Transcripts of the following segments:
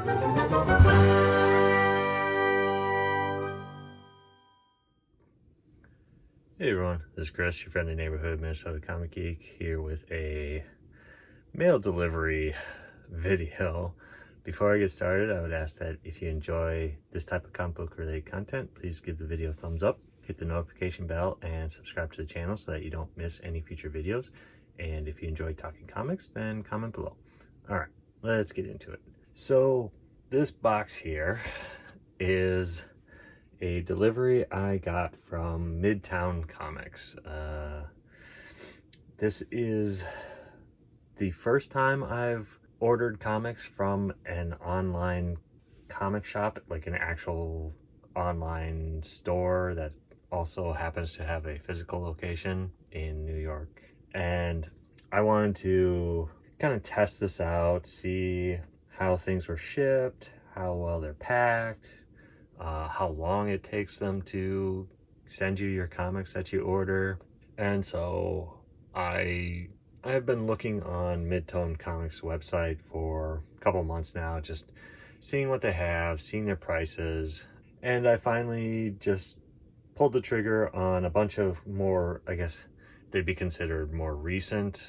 Hey everyone, this is Chris, your friendly neighborhood Minnesota comic geek, here with a mail delivery video. Before I get started, I would ask that if you enjoy this type of comic book related content, please give the video a thumbs up, hit the notification bell, and subscribe to the channel so that you don't miss any future videos. And if you enjoy talking comics, then comment below. Alright, let's get into it. So this box here is a delivery I got from Midtown Comics. This is the first time I've ordered comics from an online comic shop, like an actual online store that also happens to have a physical location in New York. And I wanted to kind of test this out, see how things were shipped, how well they're packed, how long it takes them to send you your comics that you order. And so I've been looking on Midtown Comics website for a couple months now, just seeing what they have, seeing their prices, and I finally just pulled the trigger on a bunch of more, I guess they'd be considered more recent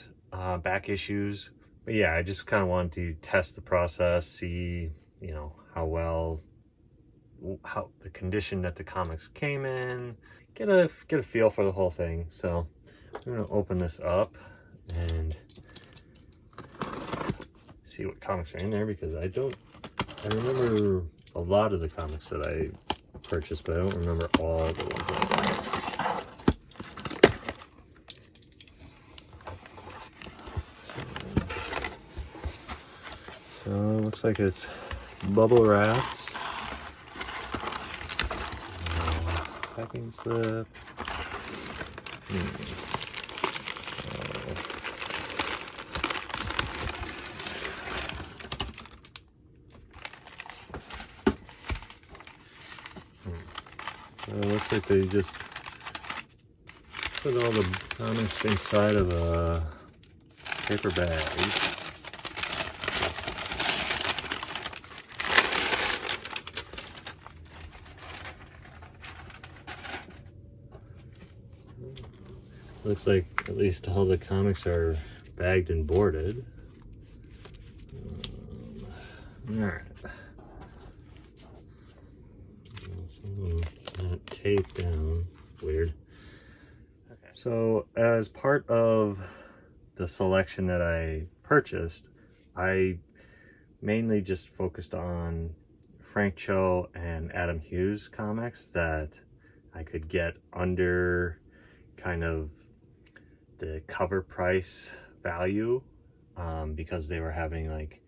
back issues. But yeah, I just kind of wanted to test the process, see, you know, how the condition that the comics came in, get a feel for the whole thing. So I'm gonna open this up and see what comics are in there, because I remember a lot of the comics that I purchased, but I don't remember all the ones that I bought. So it looks like it's bubble wrapped. Packing slip. So it looks like they just put all the comics inside of a paper bag. Looks like at least all the comics are bagged and boarded. Alright. Not taped down. Weird. Okay. So as part of the selection that I purchased, I mainly just focused on Frank Cho and Adam Hughes comics that I could get under kind of the cover price value, because they were having, like,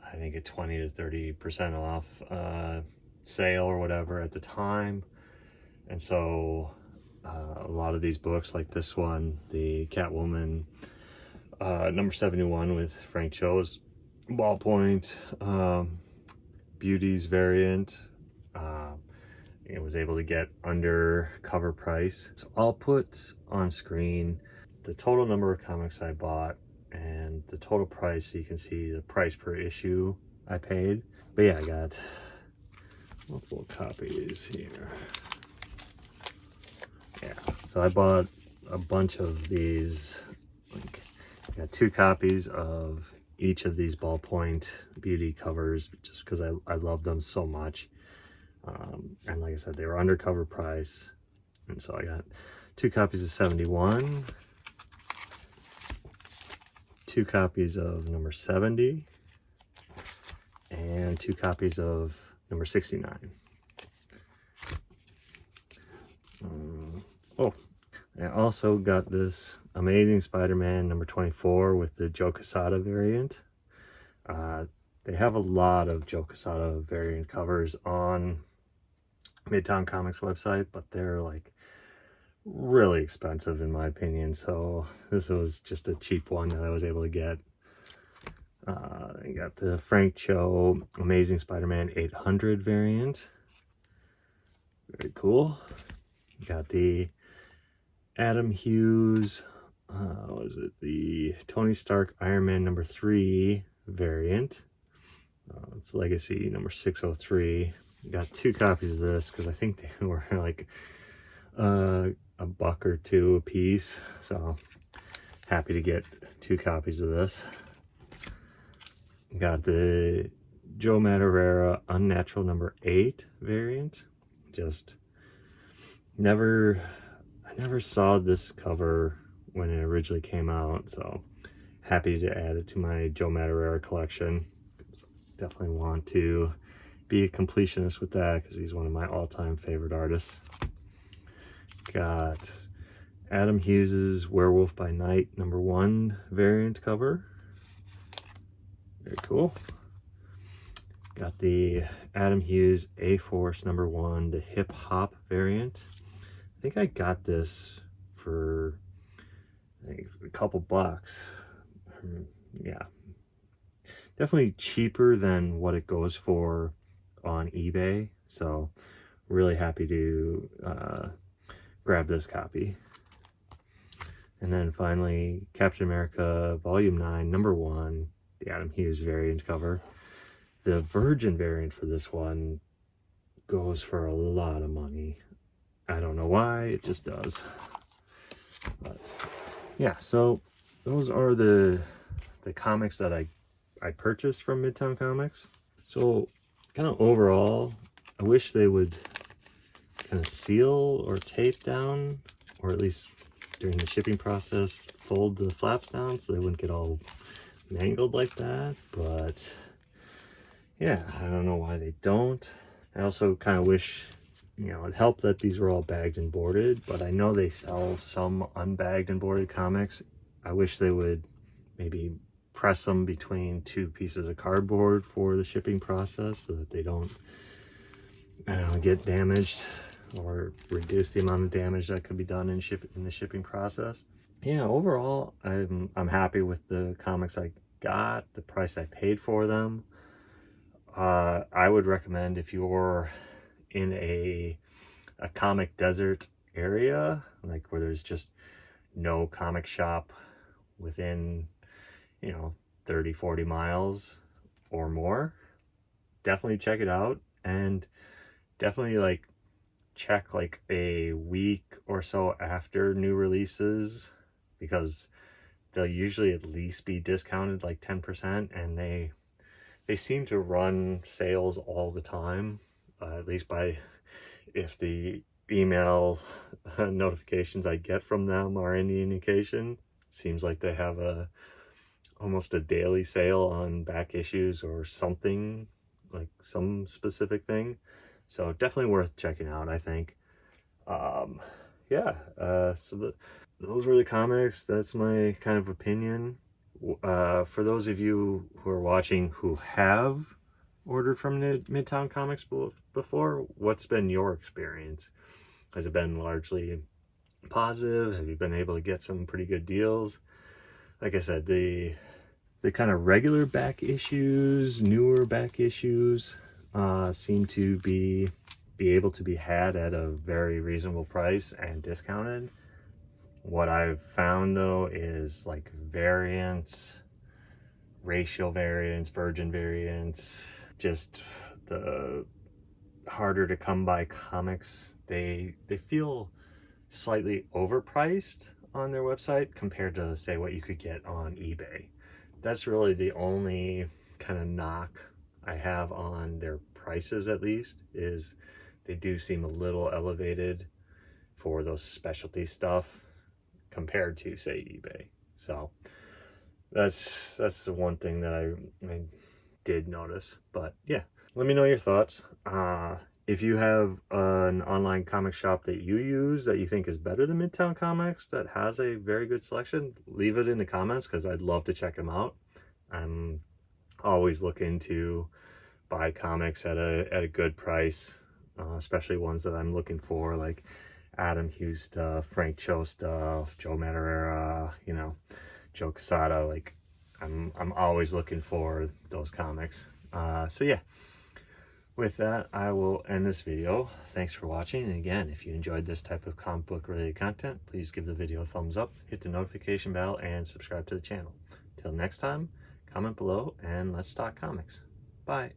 I think a 20 to 30% off sale or whatever at the time. And so a lot of these books, like this one, the Catwoman number 71 with Frank Cho's ballpoint Beauties variant, it was able to get under cover price. So I'll put on screen the total number of comics I bought and the total price, so you can see the price per issue I paid. But yeah, I got multiple copies here. Yeah, so I bought a bunch of these. Like, I got 2 copies of each of these ballpoint beauty covers, just because I love them so much. And like I said, they were undercover price, and so I got 2 copies of 71, 2 copies of number 70, and 2 copies of number 69. Oh, I also got this Amazing Spider-Man number 24 with the Joe Quesada variant. They have a lot of Joe Quesada variant covers on Midtown Comics website, but they're like really expensive in my opinion, so this was just a cheap one that I was able to get. I got the Frank Cho Amazing Spider-Man 800 variant. Very cool. Got the Adam Hughes, what is it? The Tony Stark Iron Man number 3 variant. It's Legacy number 603. Got 2 copies of this because I think they were like $1 or $2 a piece. So happy to get 2 copies of this. Got the Joe Madureira Unnatural number 8 variant. Just I never saw this cover when it originally came out, so happy to add it to my Joe Madureira collection. Definitely want to be a completionist with that because he's one of my all-time favorite artists. Got Adam Hughes's Werewolf by Night number 1 variant cover. Very cool. Got the Adam Hughes A-Force number 1, the hip hop variant. I think I got this for a couple bucks. Yeah, definitely cheaper than what it goes for on eBay, so really happy to grab this copy. And then finally, Captain America Volume 9 number 1, the Adam Hughes variant cover. The Virgin variant for this one goes for a lot of money. I don't know why, it just does. But yeah, so those are the comics that I purchased from Midtown Comics. So kind of overall, I wish they would kind of seal or tape down, or at least during the shipping process, fold the flaps down so they wouldn't get all mangled like that. But yeah, I don't know why they don't. I also kind of wish, you know, it helped that these were all bagged and boarded, but I know they sell some unbagged and boarded comics. I wish they would maybe press them between 2 pieces of cardboard for the shipping process so that they don't, I don't know, get damaged, or reduce the amount of damage that could be done in the shipping process. Yeah, overall, I'm happy with the comics I got, the price I paid for them. I would recommend, if you're in a comic desert area, like where there's just no comic shop within, you know, 30-40 miles or more, definitely check it out. And definitely like check like a week or so after new releases, because they'll usually at least be discounted like 10%, and they seem to run sales all the time, at least by, if the email notifications I get from them are any indication. Seems like they have almost a daily sale on back issues or something, like some specific thing. So definitely worth checking out, I think. Yeah, so those were the comics. That's my kind of opinion. For those of you who are watching who have ordered from Midtown Comics before, what's been your experience? Has it been largely positive? Have you been able to get some pretty good deals? Like I said, the kind of regular back issues, newer back issues, seem to be able to be had at a very reasonable price and discounted. What I've found though is like variants, racial variants, virgin variants, just the harder to come by comics, they feel slightly overpriced on their website compared to, say, what you could get on eBay. That's really the only kind of knock I have on their prices, at least, is they do seem a little elevated for those specialty stuff compared to, say, eBay. So that's the one thing that I did notice. But yeah, let me know your thoughts. If you have an online comic shop that you use that you think is better than Midtown Comics, that has a very good selection, leave it in the comments because I'd love to check them out. I'm always looking to buy comics at a good price, especially ones that I'm looking for, like Adam Hughes stuff, Frank Cho stuff, Joe Madureira, you know, Joe Quesada. Like I'm always looking for those comics. So yeah, with that, I will end this video. Thanks for watching. And again, if you enjoyed this type of comic book related content, please give the video a thumbs up, hit the notification bell, and subscribe to the channel. Till next time, comment below and let's talk comics. Bye.